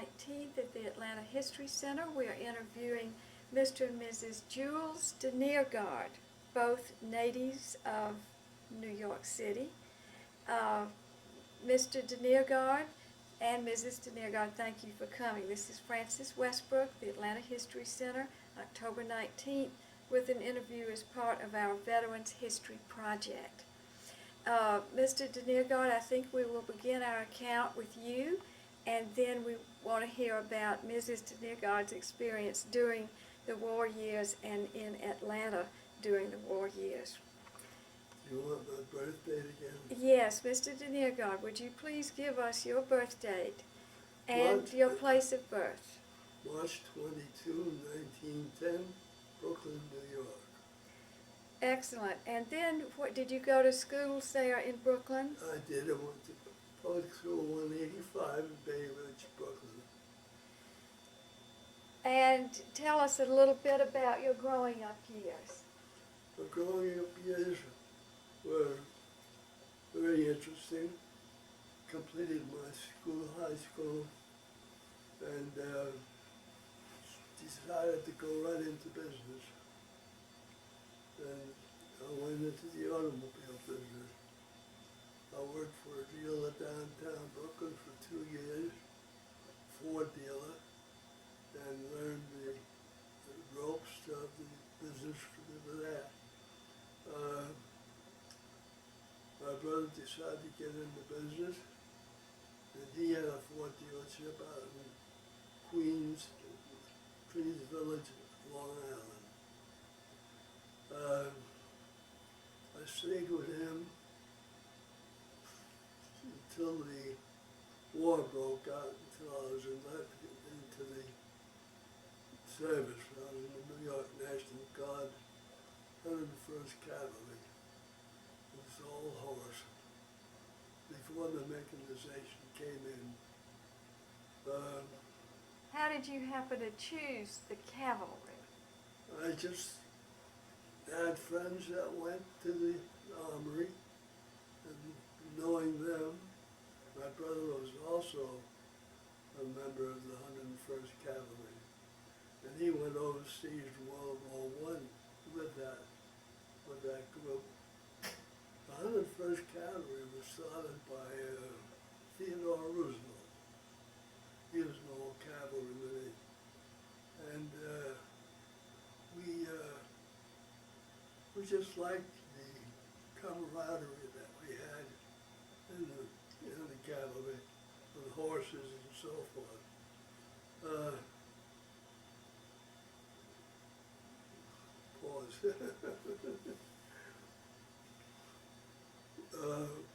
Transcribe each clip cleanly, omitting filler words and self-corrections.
19th at the Atlanta History Center. We are interviewing Mr. and Mrs. Jules deNeergaard, both natives of New York City. Mr. deNeergaard and Mrs. deNeergaard, thank you for coming. This is Frances Westbrook, the Atlanta History Center, October 19th, with an interview as part of our Veterans History Project. Mr. deNeergaard, I think we will begin our account with you, and then we want to hear about Mrs. deNeergaard's experience during the war years and in Atlanta during the war years. You want my birth date again? Yes, Mr. deNeergaard, would you please give us your birth date and your place of birth? March 22, 1910, Brooklyn, New York. Excellent. And then, what did you go to school there in Brooklyn? I did. I went to public school 185 in Bay Ridge, Brooklyn. And tell us a little bit about your growing up years. My growing up years were very interesting. Completed my school, high school, and decided to go right into business. And I went into the automobile business. I worked for a dealer downtown Brooklyn for 2 years, Ford dealer, and learned the ropes of the business for that. My brother decided to get into business, and he had a Ford dealership out in Queens Village, Long Island. I stayed with him until the war broke out, until I was elected into the service. I was in the New York National Guard, 101st Cavalry. It was all horse. Before the mechanization came in. How did you happen to choose the cavalry? I just had friends that went to the armory, and knowing them, my brother was also a member of the 101st Cavalry, and he went overseas in World War I with that group. The 101st Cavalry was started by Theodore Roosevelt. He was an old cavalryman, and we just liked the camaraderie that we had in the cavalry, with horses and so forth. Pause.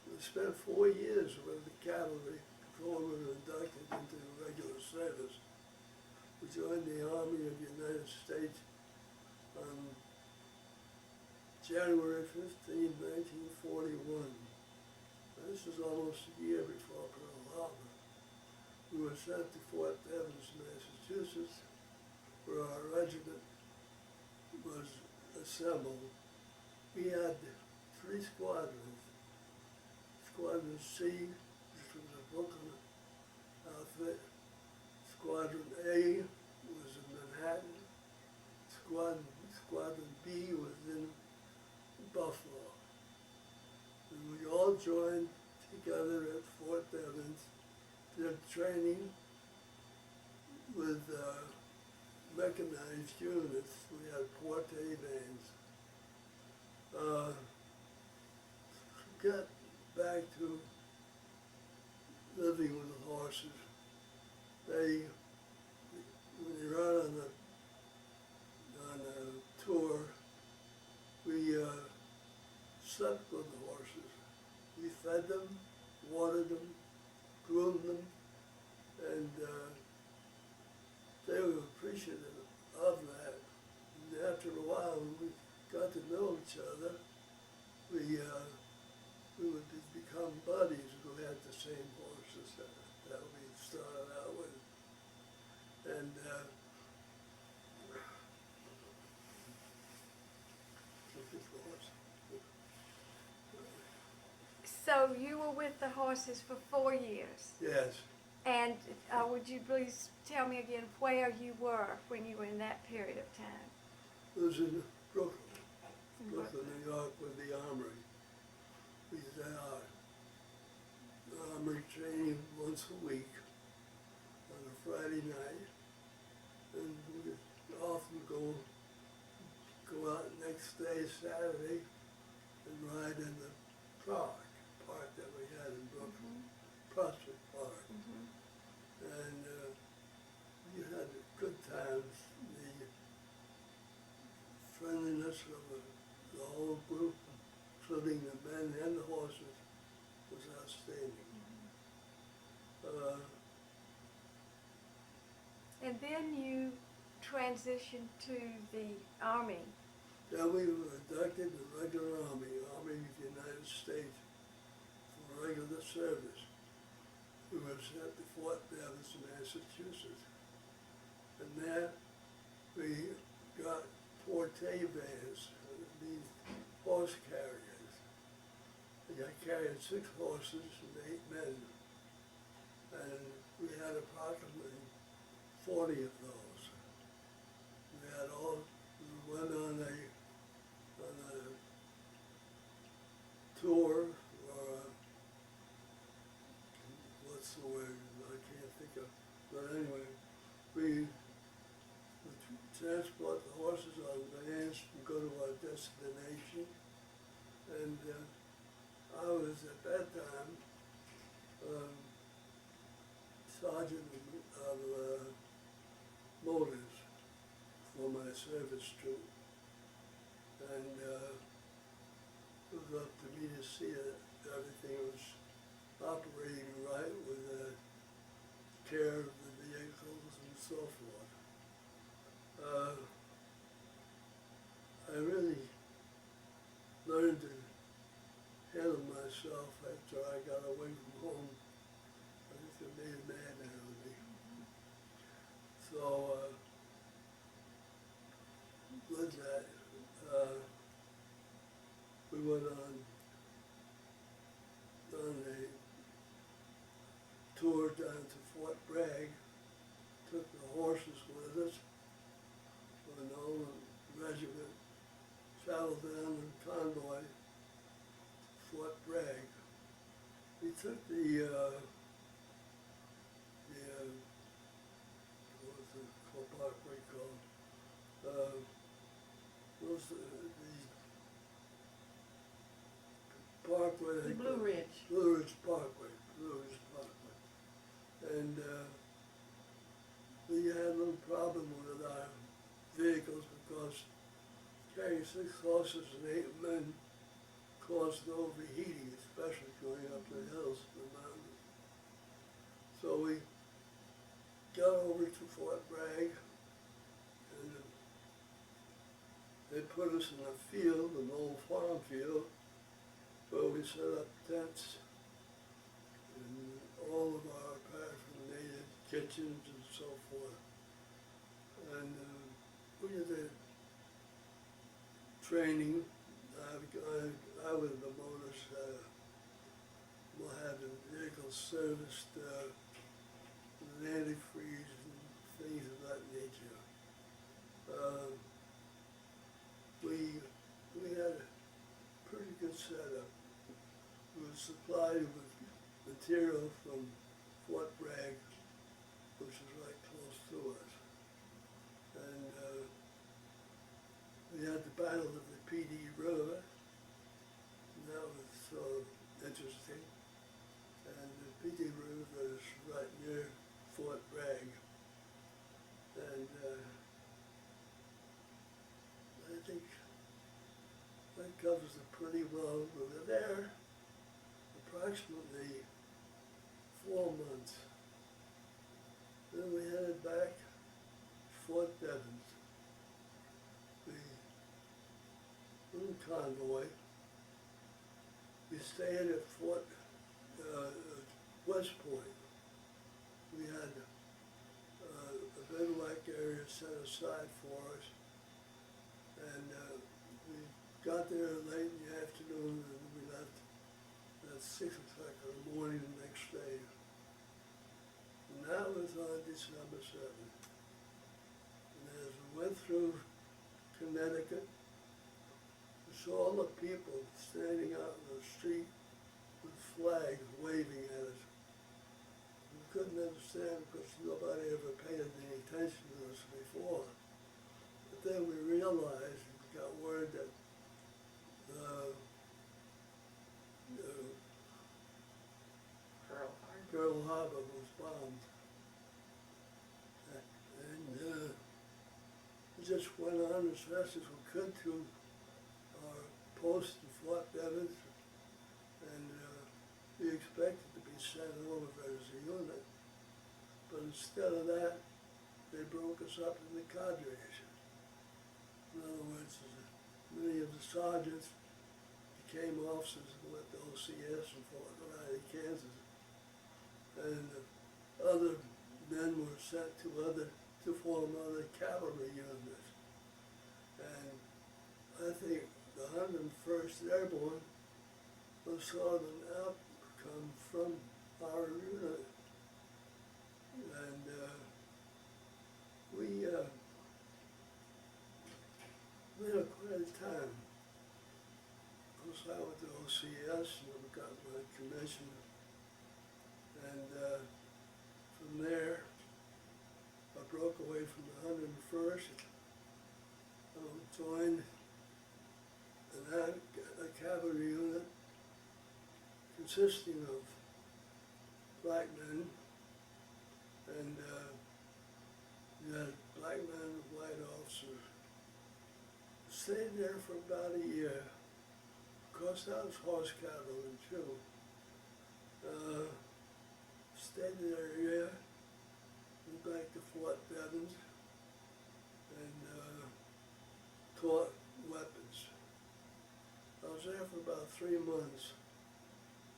We spent 4 years with the cavalry before we were inducted into regular service. We joined the Army of the United States on January 15, 1941. This is almost a year before Pearl Harbor. We were sent to Fort Devens, Massachusetts, where our regiment was assembled. We had 3 squadrons. Squadron C, which was a Brooklyn outfit. Squadron A was in Manhattan. Squadron B was in Buffalo. And we all joined together at Fort Devens, did training with mechanized units. We had Porte vans. Got back to living with the horses. When you're out on a tour, we slept with the horses. We fed them, watered them, groomed them, and they were appreciative of that. And after a while, when we got to know each other, we would become buddies who had the same horses that we started out with. And So you were with the horses for 4 years? yes. And would you please tell me again where you were when you were in that period of time? It was in Brooklyn, New York, with the Armory. We did our Armory training once a week on a Friday night, and we would often go out next day, Saturday, and ride in the park that we had in Brooklyn, Prospect Park. And you had good times. The friendliness of the whole group, including the men and the horses, was outstanding. And then you transitioned to the Army. Then we were inducted in the regular Army of the United States, for regular service. We were sent to Fort Davis, Massachusetts. And there we got 4 vans, these horse carriers. I carried 6 horses and 8 men. And we had approximately 40 of those. We went on a tour, or what's the word, I can't think of, but anyway, we would transport the horses on vans and go to our destination. And I was at that time sergeant of motors for my service troop. And it was up to me to see that everything was operating right with care of the vehicles and so forth. I really learned to handle myself after I got away from home. I think it made a man out of me. So with that, we went on a tour down to Fort Bragg, took the horses with us, and the whole regiment traveled down in convoy to Fort Bragg. We took the what was the Parkway called? What was the Parkway? The Blue Ridge. Blue Ridge Parkway. And we had a little problem with our vehicles because carrying 6 horses and 8 men caused overheating, especially going up the hills and the mountains. So we got over to Fort Bragg, and they put us in a field, an old farm field, where we set up tents and all of our paraphernalia, kitchens and so forth. And we did the training. I was the motors, we'll have the vehicle serviced with antifreeze and things of that nature. We had a pretty good setup. We were supplied with material from Fort Bragg, which is right close to us. And we had the Battle of the PD River, and that was so interesting. And the PD River is right near Fort Bragg. And I think that covers it pretty well. We were there approximately 4 months. Then we headed back to Fort Devens. We were in convoy. We stayed at Fort West Point. We had a bivouac area set aside for us, and we got there late in the afternoon, and we left at 6 o'clock in the morning the next day. And that was on December 7th. And as we went through Connecticut, we saw all the people standing out in the street with flags waving at us. We couldn't understand because nobody ever paid any attention to us before. But then we realized, we got word that Pearl Harbor was bombed. And we just went on as fast as we could to our post in Fort Devens, and we expected to be sent over as a unit. But instead of that, they broke us up into cadres. In other words, many of the sergeants became officers and went to OCS in Fort Riley, Kansas. And other men were sent to form other cavalry units. And I think the 101st Airborne was sort of an outcome from our unit. And we had quite a time. Of course, I went to OCS and got my commission. And from there, I broke away from the 101st, joined a cavalry unit consisting of black men, and you had black men and white officers. Stayed there for about a year. Of course, that was horse cavalry too. Stayed there a year, went back to Fort Devens, and taught weapons. I was there for about 3 months,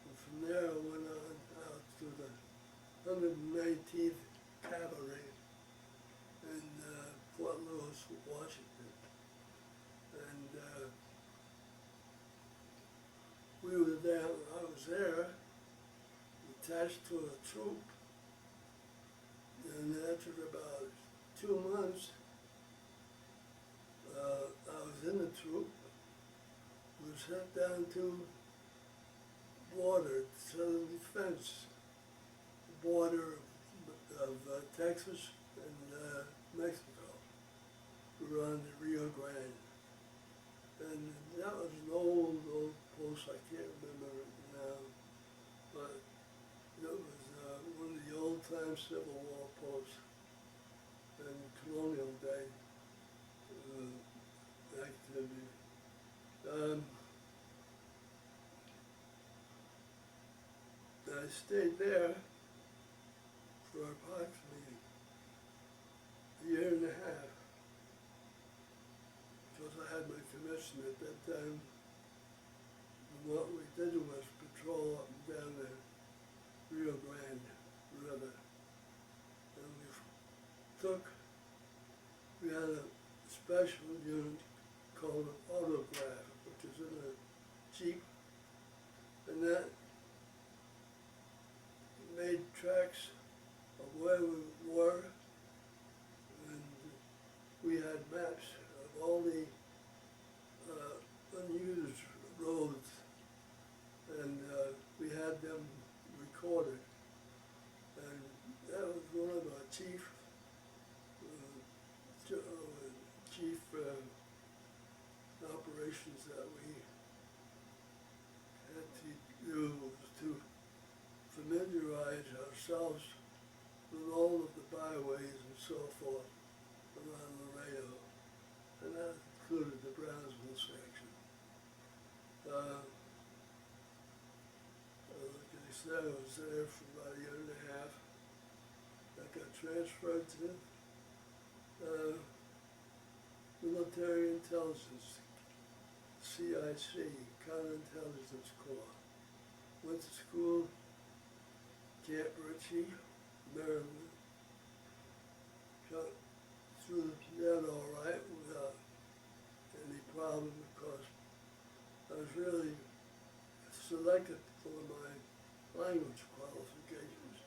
and from there I went on out to the 119th Cavalry in Fort Lewis, Washington. And we were there, I was there, attached to a troop, and after about 2 months, I was in the troop. We were sent down to border, southern defense, border of Texas and Mexico. We were on the Rio Grande. And that was an old post, I can't remember it now, but it was one of the old-time Civil War posts and colonial day activity. I stayed there for approximately a year and a half, because I had my commission at that time. And what we did was patrol up and down the Rio Grande River. And we had a special unit called an autograph, which is in a Jeep, and that made tracks of where we were, and we had maps of all the unused roads, and we had them recorded. And that was one of our chief operations that we had to do, was to familiarize ourselves with all of the byways and so forth around Laredo, and that included the Brownsville section. Like I said, I was there for about a year and a half. I got transferred to Military Intelligence, CIC, Counterintelligence Corps. Went to school, Camp Ritchie, Maryland. Got through that all right without any problem, because I was really selected for my language qualifications,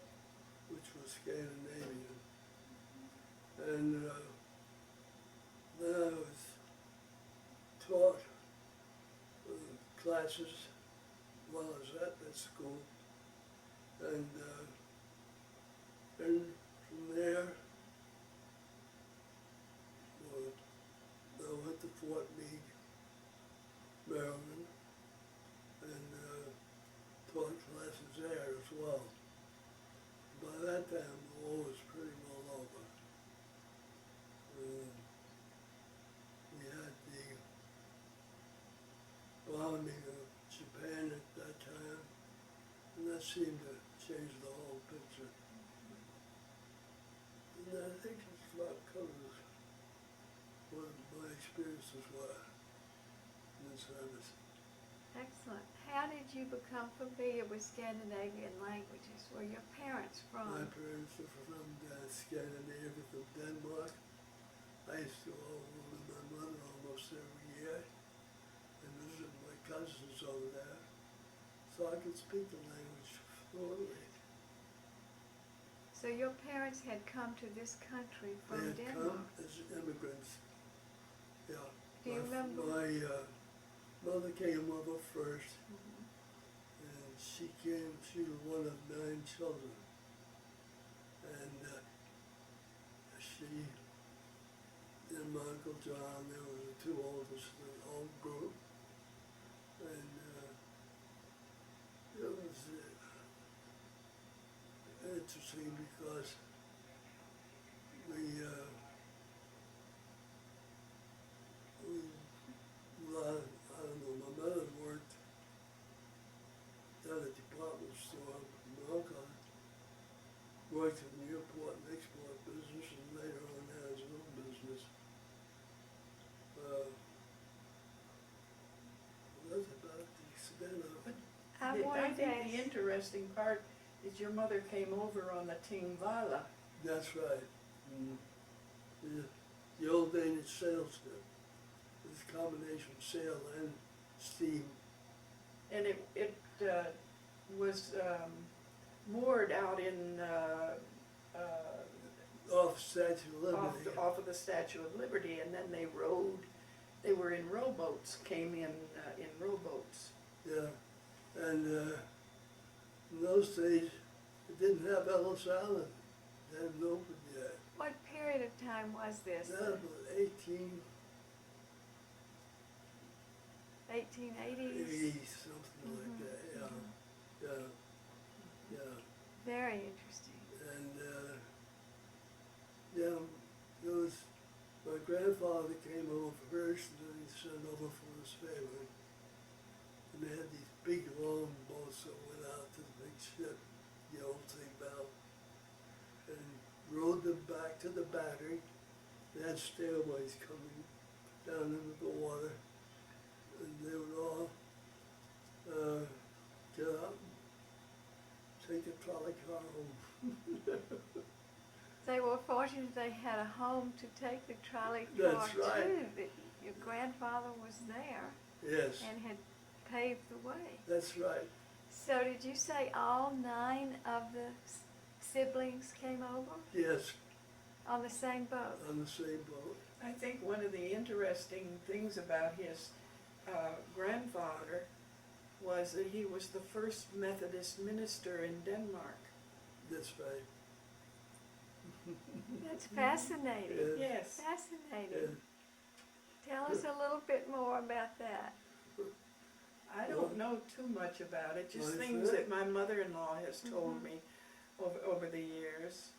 which was Scandinavian. classes while I was at that school. And then from there, I went to Fort Meade, Maryland, and taught classes there as well. By that time, the war was pretty well over. We had the bombing of Japan at that time, and that seemed to change the whole picture. And I think it's about covers what my experiences were in the service. Excellent. How did you become familiar with Scandinavian languages? Were your parents My from? parents are from Scandinavia, from Denmark. I used to go over with my mother almost every year and visit my cousins over there, so I could speak the language fluently. So your parents had come to this country They from had Denmark. come as immigrants. Yeah. Do you remember? My mother came over first, Mhm. and she was one of 9 children. And she and my Uncle John, they were the 2 oldest in the whole group. And it was interesting because we I don't know, my mother worked at a department store. My uncle worked in the import and export business, and later on had his own business. That's about the extent of it. I think the interesting part is your mother came over on the Tingvala. That's right. The old Danish sail ship. It's a combination of sail and steam. And it was moored out in Off Statue of Liberty. off of the Statue of Liberty, and then they were in rowboats, came in rowboats. Yeah, and in those days, it didn't have Ellis Island. It hadn't opened yet. What period of time was this? That was 1880s, 1880s? something like that, yeah. Yeah, yeah. Very interesting. And, yeah, it was, my grandfather came over first, and then he sent over for his family. And they had these big, long boats that went out to the big ship, the old Tingvala, and rowed them back to the battery. They had stairways coming down into the water, and they would all get up and take a trolley car home. They were fortunate they had a home to take the trolley car That's right. to. That your grandfather was there Yes, and had paved the way. that's right. So did you say all 9 of the siblings came over Yes, on the same boat? on the same boat. I think one of the interesting things about his grandfather was that he was the first Methodist minister in Denmark. That's right. That's fascinating. Yeah. Yes. Fascinating. Tell us a little bit more about that. I don't know too much about it, just My things friend- that my mother-in-law has told me over the years.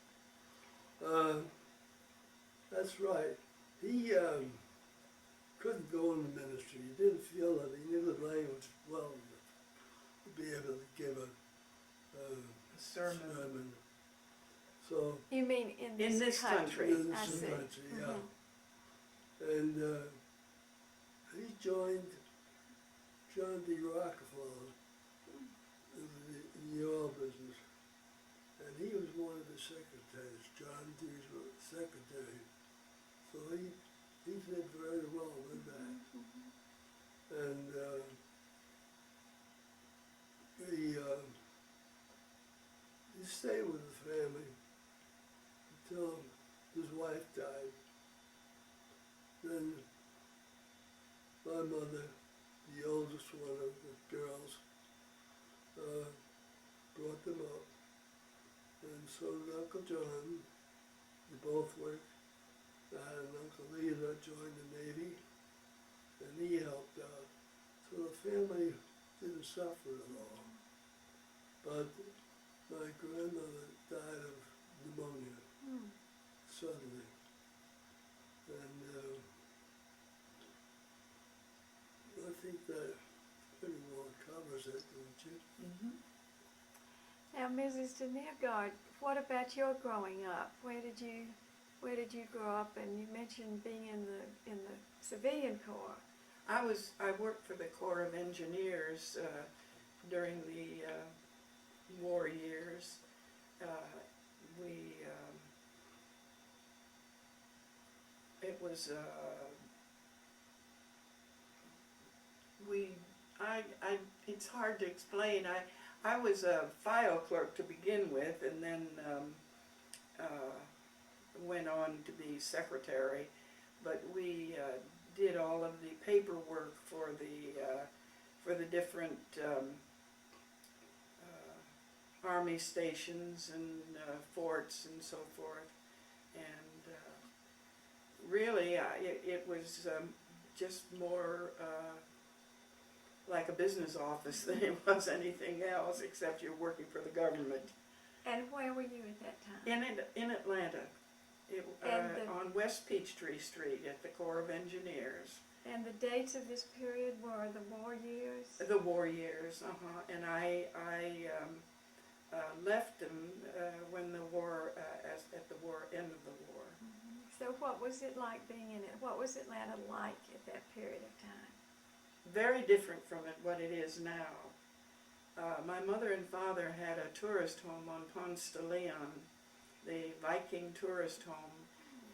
That's right. He couldn't go in the ministry. He didn't feel that he knew the language well enough to be able to give a Sermon. sermon. So, You mean in this country. in I this see. country, yeah. Mhm. And he joined John D. Rockefeller in the oil business. And he was one of the secretaries, John D.'s secretary. So he did very well with that. And he stayed with the family until his wife died. Then my mother, the oldest one of the girls, brought them up, and so did Uncle John. They both worked. I had an Uncle Lee that joined the Navy, and he helped out. So the family didn't suffer at all. But my grandmother died of pneumonia suddenly. And I think that pretty well covers it, don't you? Mm-hmm. Now, Mrs. deNeergaard, what about your growing up? Where did you grow up? And you mentioned being in the civilian corps. I worked for the Corps of Engineers during the war years. It was it's hard to explain. I was a file clerk to begin with, and then went on to be secretary. But we did all of the paperwork for the different army stations and forts and so forth. And really, it was just more like a business office than it was anything else, except you're working for the government. And where were you at that time? In Atlanta, on West Peachtree Street at the Corps of Engineers. And the dates of this period were the war years? The war years, and I left them when the war, at the end of the war. Mm-hmm. So what was it like being in it? What was Atlanta like at that period of time? Very different from what it is now. My mother and father had a tourist home on Ponce de Leon, the Viking Tourist Home,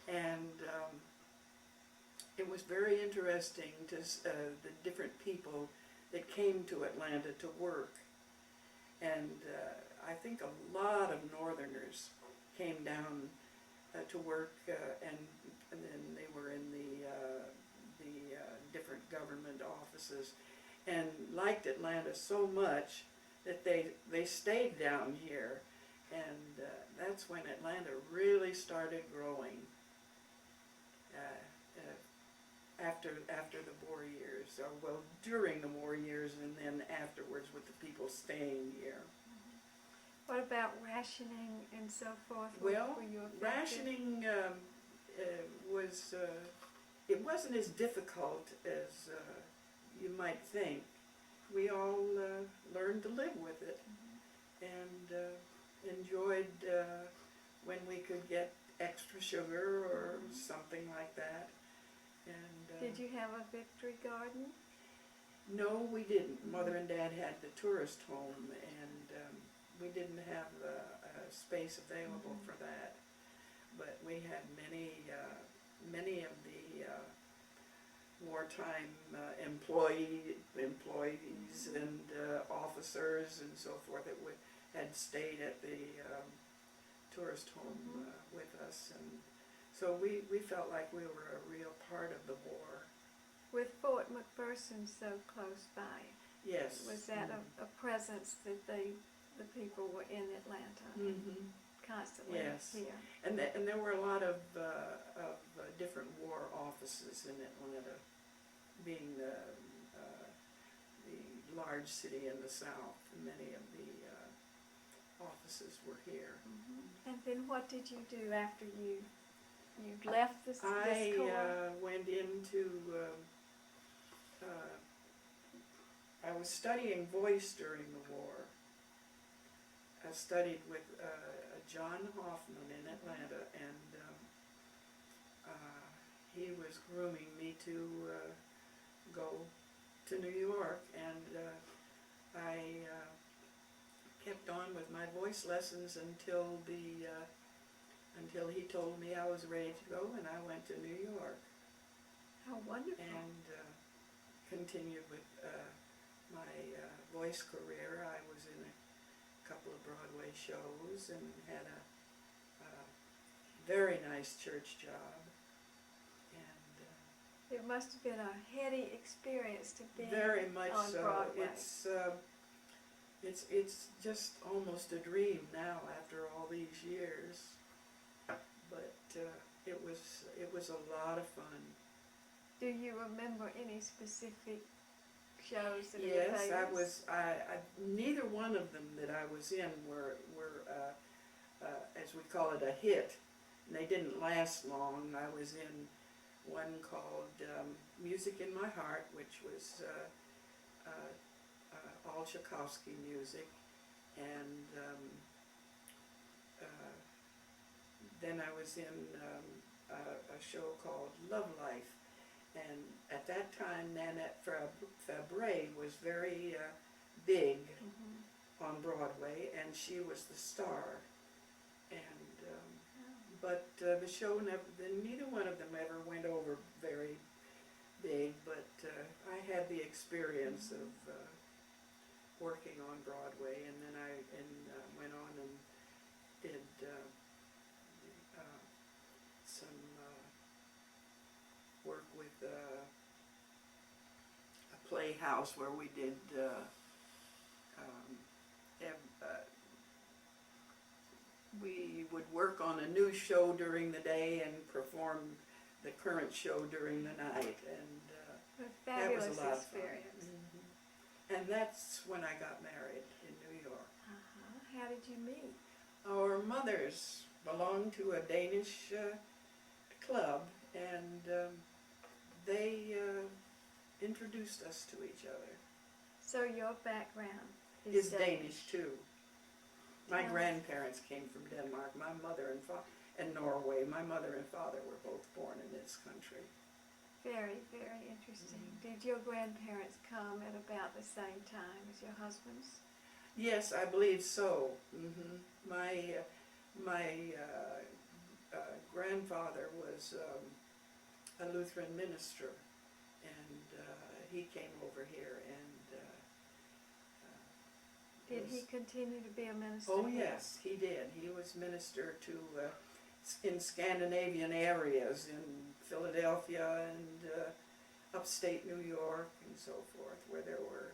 and it was very interesting to the different people that came to Atlanta to work. And I think a lot of Northerners came down to work, and then they were in the different government offices, and liked Atlanta so much that they stayed down here, and that's when Atlanta really started growing. After the war years, or well, during the war years, and then afterwards with the people staying here. What about rationing and so forth? Well, were you affected? rationing was, it wasn't as difficult as you might think. We all learned to live with it, and enjoyed when we could get extra sugar or something like that. And did you have a victory garden? no, we didn't. Mother and Dad had the tourist home, and we didn't have a space available for that. But we had many of the wartime employees and officers and so forth that had stayed at the tourist home with us, and so we felt like we were a real part of the war. With Fort McPherson so close by, Yes. was that a presence that the people were in Atlanta constantly Yes. here? And there were a lot of different war offices in Atlanta, being the large city in the South. Many of the offices were here. And then what did you do after you left this corps? I went into, I was studying voice during the war. I studied with John Hoffman in Atlanta, and he was grooming me to go to New York, and I kept on with my voice lessons until he told me I was ready to go, and I went to New York. How wonderful. And continued with my voice career. I was in a couple of Broadway shows and had a very nice church job. And It must have been a heady experience to be Very much on so. Broadway. It's just almost a dream now after all these years. But it was a lot of fun. Do you remember any specific shows that are your Yes, favorites? neither one of them that I was in were as we call it, a hit. And they didn't last long. I was in one called Music in My Heart, which was all Tchaikovsky music, and then I was in a show called Love Life, and at that time Nanette Fabre was very big on Broadway, and she was the star, and but the show neither one of them ever went over very big, but I had the experience of working on Broadway, and then I went on and did some work with a playhouse where we did we would work on a new show during the day and perform the current show during the night, and A that was fabulous a lot of experience. fun. And that's when I got married in New York. How did you meet? Our mothers belonged to a Danish club, and they introduced us to each other. So your background Is Danish too. My Yes. grandparents came from Denmark. My mother and Norway. My mother and father were both born in this country. Very, very interesting. Did your grandparents come at about the same time as your husband's? Yes, I believe so. My grandfather was a Lutheran minister, and he came over here, and Did he continue to be a minister? oh here? yes, he did. He was minister to in Scandinavian areas, in Philadelphia and upstate New York and so forth, where there were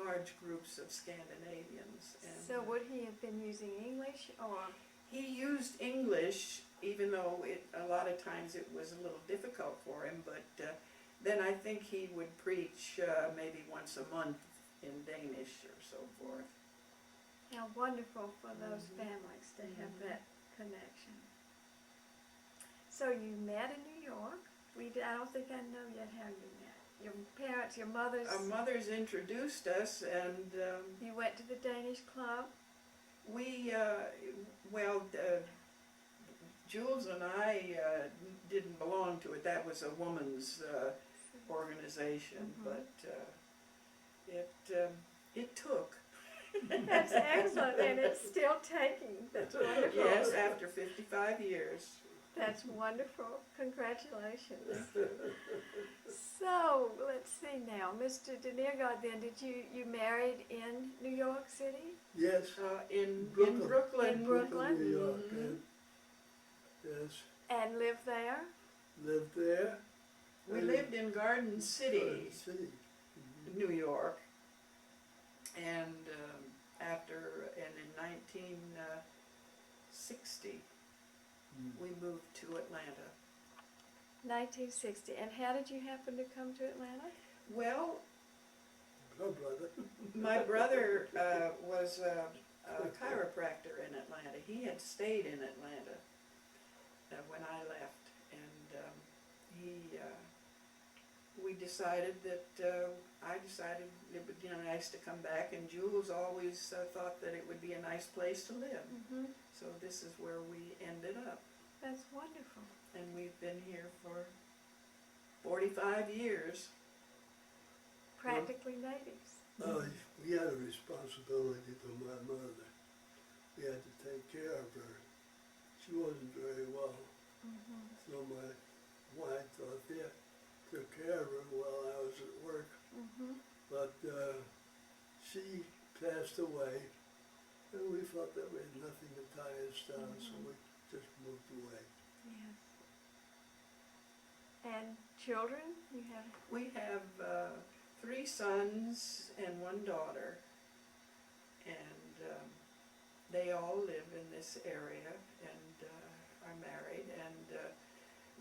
large groups of Scandinavians. And So would he have been using English or? he used English, even though a lot of times it was a little difficult for him, but then I think he would preach maybe once a month in Danish or so forth. How wonderful for those families to have that connection. So you met in New York. I don't think I know yet how you met. Your parents, your mothers. Our mothers introduced us, and You went to the Danish club. we, Jules and I didn't belong to it. That was a woman's organization, but it took. That's excellent, and it's still taking. That's wonderful. Yes, after 55 years. That's wonderful. Congratulations. So let's see now, Mr. deNeergaard. Then, did you married in New York City? Yes, In Brooklyn. Brooklyn. In Brooklyn? New York, Mhm. yes, And lived there? lived there. We lived in Garden City, City. New York, and in 1960 we moved to Atlanta. 1960. And how did you happen to come to Atlanta? Well, Her brother. my brother was a chiropractor in Atlanta. He had stayed in Atlanta when I left, and we decided that I decided it would be nice to come back, and Jules always thought that it would be a nice place to live. So this is where we ended up, That's wonderful. and we've been here for 45 years. Practically natives. We had a responsibility to my mother. We had to take care of her. She wasn't very well, so my wife, Dorothea, took care of her while I was at work. But she passed away, and we felt that we had nothing to tie us down, so we just moved away. Yes. children? You have We have 3 sons and 1 daughter, and they all live in this area and are married, and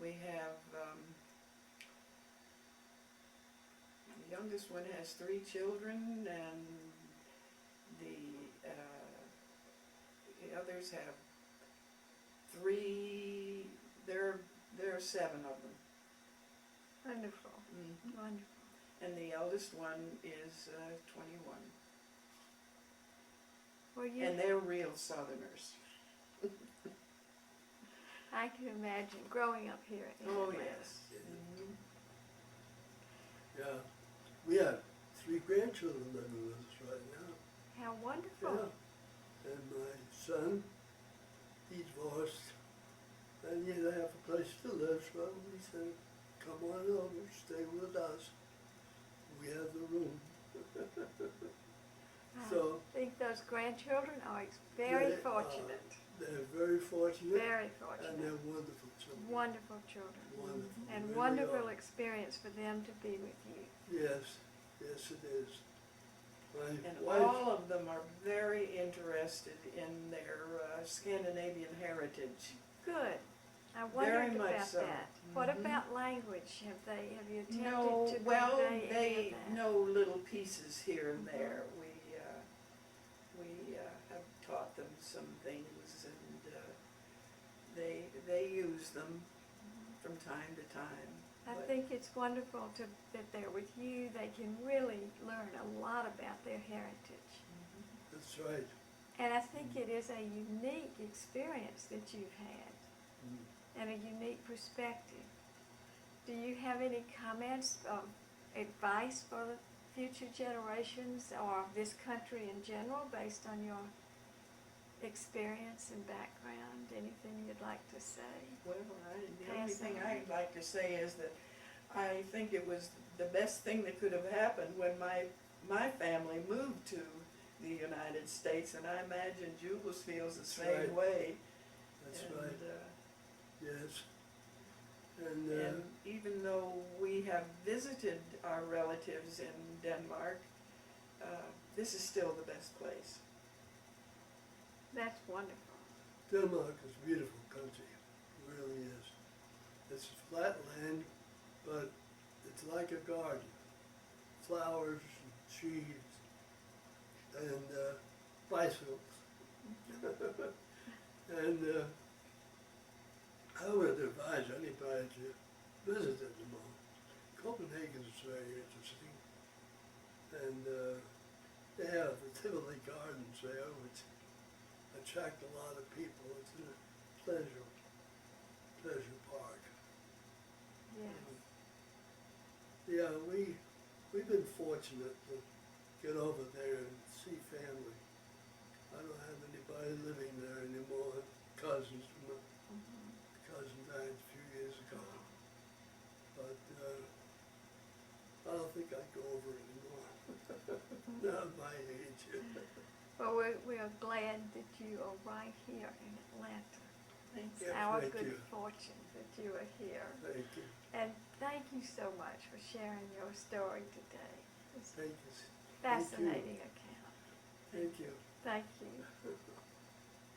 we have the youngest one has 3 children, and the others have 3. There are 7 of them. wonderful, Mm-hmm. wonderful. And the eldest one is 21. Well, you, And they're real Southerners. I can imagine growing up here in Oh, Atlanta. yes. Mhm. Yeah, we have 3 grandchildren living with us right now. How wonderful. Yeah, and my son, he divorced, and he didn't have a place to live, so we said, come on over, stay with us. We have the room. So, I think those grandchildren are very They are. fortunate. they're very fortunate, Very and fortunate. they're wonderful children. Wonderful children. Wonderful. And really wonderful are. experience for them to be with you. Yes, yes it is. My And wife, all of them are very interested in their Scandinavian heritage. Good. I Very wondered much about so. that. What Mhm. about language? Have you attempted No, to well, convey any they of that? know little pieces here and there. We have taught them some things, and they use them from time to time. I But think it's wonderful that they're with you. They can really learn a lot about their heritage. that's right. And I think it is a unique experience that you've had Mm. and a unique perspective. Do you have any comments of advice for the future generations or this country in general based on your experience and background? Anything you'd like to say? Well, the only Pass thing on. I'd like to say is that I think it was the best thing that could have happened when my family moved to the United States, and I imagine Jules feels the same Right. way. That's And, right, yes. And, and even though we have visited our relatives in Denmark, this is still the best place. That's wonderful. Denmark is a beautiful country, it really is. It's flat land, but it's like a garden. Flowers, and trees, and bicycles. And I would advise anybody to visit at the moment. Copenhagen is very interesting. And they have the Tivoli Gardens there, which attract a lot of people. It's a pleasure park. Yes. Yeah, we've been fortunate to get over there and see family. I don't have anybody living there anymore. Cousins, my cousin died a few years ago. But I don't think I'd go over anymore. Not at my age. Well, we are glad that you are right here in Atlanta. Thank It's you. our Thank good you. fortune that you are here. Thank you. And thank you so much for sharing your story today. It's a Thank you. fascinating account. Thank you. Thank you.